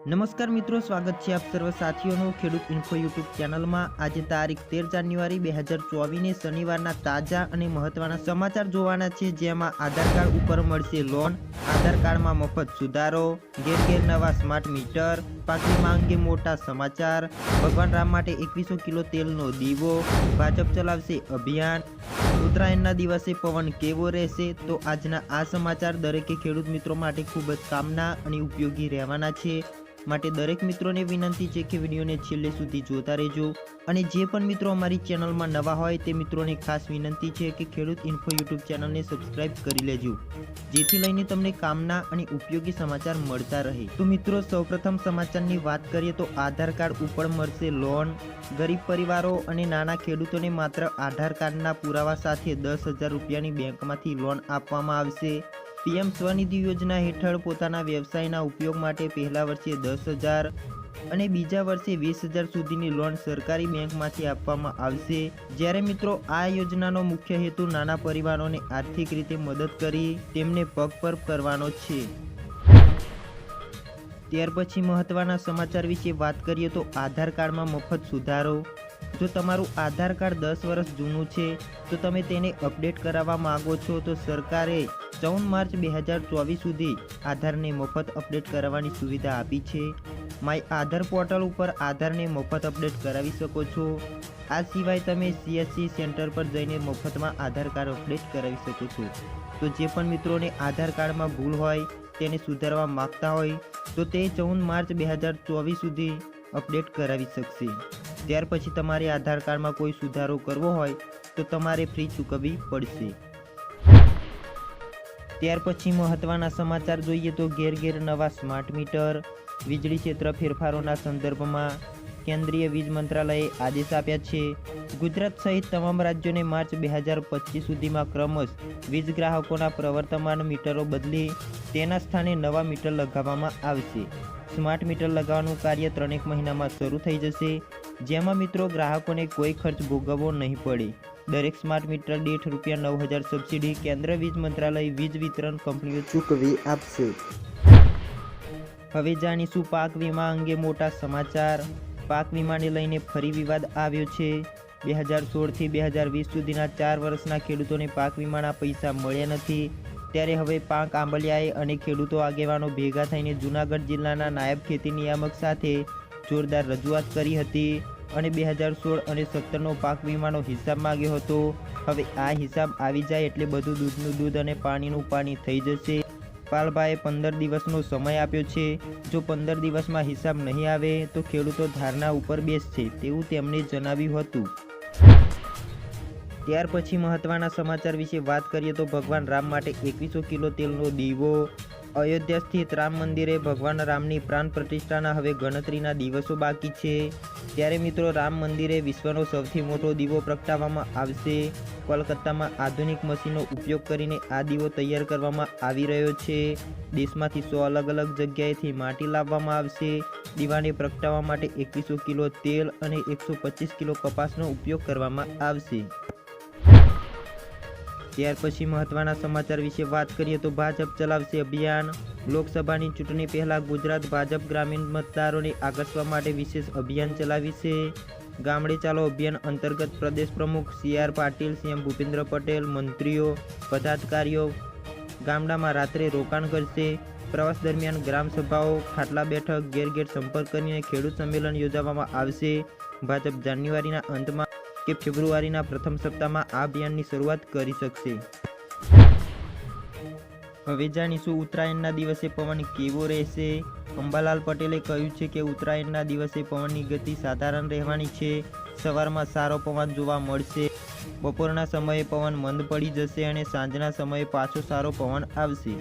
નમસ્કાર મિત્રો, સ્વાગત છે આપ સર્વ સાથીઓનું ખેડૂત ઇન્ફો યુટ્યુબ ચેનલમાં। આજે તારીખ 13 જાન્યુઆરી 2024 શનિવારના તાજા અને મહત્વના સમાચાર જોવાના છે, જેમાં આધાર કાર્ડ ઉપર મળશે લોન, આધાર કાર્ડમાં મફત સુધારો, ઘેર નવા સ્માર્ટ મીટર, પાક વીમા અંગે મોટા સમાચાર, ભગવાન રામ માટે 2100 કિલો તેલનો દીવો, ભાજપ ચલાવશે અભિયાન, ઉત્તરાયણના દિવસે પવન કેવો રહેશે। તો આજના આ સમાચાર દરેકે ખેડૂત મિત્રો માટે ખૂબ જ કામના અને ઉપયોગી રહેવાના છે, માટે દરેક મિત્રોને વિનંતી છે કે વિડીયોને છેલ્લે સુધી જોતા રહેજો। અને જે પણ મિત્રો અમારી ચેનલમાં નવા હોય તે મિત્રોને ખાસ વિનંતી છે કે ખેડૂત ઇન્ફો યુટ્યુબ ચેનલને સબસ્ક્રાઇબ કરી લેજો, જેથી લઈને તમને કામના અને ઉપયોગી સમાચાર મળતા રહે। તો મિત્રો, સૌપ્રથમ સમાચારની વાત કરીએ તો આધાર કાર્ડ ઉપર મળશે લોન। ગરીબ પરિવારો અને નાના ખેડૂતોને માત્ર આધાર કાર્ડના પુરાવા સાથે 10,000 રૂપિયાની બેંકમાંથી લોન આપવામાં આવશે। પીએમ સ્વનિધિ યોજના હેઠળ પોતાના વ્યવસાયના ઉપયોગ માટે પહેલા વર્ષે 10,000 અને બીજા વર્ષે 20,000 સુધીની લોન સરકારી બેંકમાંથી આપવામાં આવશે। જ્યારે મિત્રો, આ યોજનાનો મુખ્ય હેતુ નાના પરિવારોને આર્થિક રીતે મદદ કરી તેમને પગ પર કરવાનો છે। ત્યાર પછી મહત્વના સમાચાર વિશે વાત કરીએ તો આધાર કાર્ડમાં મફત સુધારો। જો તમારું આધાર કાર્ડ 10 વર્ષ જૂનું છે તો તમે તેને અપડેટ કરાવવા માંગો છો તો સરકારે 14 માર્ચ 2024 સુધી આધારને મફત અપડેટ કરાવવાની સુવિધા આપી છે। માય આધાર પોર્ટલ ઉપર આધારને મફત અપડેટ કરાવી શકો છો। આ સિવાય તમે CSC સેન્ટર પર જઈને મફતમાં આધાર કાર્ડ અપડેટ કરાવી શકો છો। તો જે પણ મિત્રોને આધાર કાર્ડમાં ભૂલ હોય તેને સુધારવા માંગતા હોય તો તે 14 માર્ચ 2024 સુધી અપડેટ કરાવી શકશે। ત્યાર પછી તમારે આધાર કાર્ડમાં કોઈ સુધારો કરવો હોય તો તમારે ફી ચૂકવવી પડશે। ત્યાર પછી મહત્વના સમાચાર જોઈએ તો ઘેર નવા સ્માર્ટ મીટર। વીજળી ક્ષેત્ર ફેરફારોના સંદર્ભમાં કેન્દ્રીય વીજ મંત્રાલયે આદેશ આપ્યા છે। ગુજરાત સહિત તમામ રાજ્યોને માર્ચ 2025 સુધીમાં ક્રમશઃ વીજ ગ્રાહકોના પ્રવર્તમાન મીટરો બદલી તેના સ્થાને નવા મીટર લગાવવામાં આવશે। સ્માર્ટ મીટર લગાવવાનું કાર્ય 3 મહિનામાં શરૂ થઈ જશે, જેમાં મિત્રો ગ્રાહકોને કોઈ ખર્ચ ભોગવવો નહીં પડે। દરેક સ્માર્ટ મીટર દીઠ ₹9,000 સબસિડી કેન્દ્ર વીજ મંત્રાલય વીજ વિતરણ કંપનીઓ ચૂકવી આપશે। હવે જાણીશું પાક વીમા અંગે મોટા સમાચાર। પાક વીમાને લઈને ફરી વિવાદ આવ્યો છે। 2016 થી 2020 સુધીના 4 વર્ષના ખેડૂતોને પાક વીમાના પૈસા મળ્યા નથી, ત્યારે હવે પાક આંબલિયાએ અને ખેડૂતો આગેવાનો ભેગા થઈને જૂનાગઢ જિલ્લાના નાયબ ખેતી નિયામક સાથે જોરદાર રજૂઆત કરી હતી અને 2016 અને 17નો પાક વીમાનો હિસાબ માંગ્યો હતો। હવે આ હિસાબ આવી જાય એટલે બધું દૂધનું દૂધ અને પાણીનું પાણી થઈ જશે। પાલભાઈએ 15 દિવસનો સમય આપ્યો છે। જો 15 દિવસમાં હિસાબ નહીં આવે તો ખેડૂતો ધારણા ઉપર બેસશે તેવું તેમણે જણાવ્યું હતું। ત્યાર પછી મહત્વના સમાચાર વિશે વાત કરીએ તો ભગવાન રામ માટે 2100 કિલો તેલનો દીવો। અયોધ્યા સ્થિત રામ મંદિરે ભગવાન રામની પ્રાણ પ્રતિષ્ઠાના હવે ગણતરીના દિવસો બાકી છે, ત્યારે મિત્રો રામ મંદિરે વિશ્વનો સૌથી મોટો દીવો પ્રગટાવવામાં આવશે। કોલકાતામાં આધુનિક મશીનનો ઉપયોગ કરીને આ દીવો તૈયાર કરવામાં આવી રહ્યો છે। દેશમાંથી 100 અલગ જગ્યાએથી માટી લાવવામાં આવશે। દીવાને પ્રગટાવવા માટે 2100 કિલો તેલ અને 125 કિલો કપાસનો ઉપયોગ કરવામાં આવશે। ત્યાર પછી મહત્વના સમાચાર વિશે વાત કરીએ તો ભાજપ ચલાવશે અભિયાન। લોકસભાની ચૂંટણી પહેલા ગુજરાત ભાજપ ગ્રામીણ મતદારોને આકર્ષવા માટે વિશેષ અભિયાન ચલાવશે। ગામડે ચાલો અભિયાન અંતર્ગત પ્રદેશ પ્રમુખ CR પાટીલ, CM ભૂપેન્દ્ર પટેલ, મંત્રીઓ, પદાધિકારીઓ ગામડામાં રાત્રે રોકાણ કરશે। પ્રવાસ દરમિયાન ગ્રામ સભાઓ, ખાટલા બેઠક, ઘેર સંપર્ક કરીને ખેડૂત સંમેલન યોજવામાં આવશે। ભાજપ જાન્યુઆરીના અંતમાં કે ફેબ્રુઆરીના પ્રથમ સપ્તાહમાં આ અભિયાનની શરૂઆત કરી શકશે। હવે જાણીશું ઉત્તરાયણના દિવસે પવન કેવો રહેશે। અંબાલાલ પટેલે કહ્યું છે કે ઉત્તરાયણના દિવસે પવનની ગતિ સાધારણ રહેવાની છે। સવારમાં સારો પવન જોવા મળશે, બપોરના સમયે પવન મંદ પડી જશે અને સાંજના સમયે પાછો સારો પવન આવશે।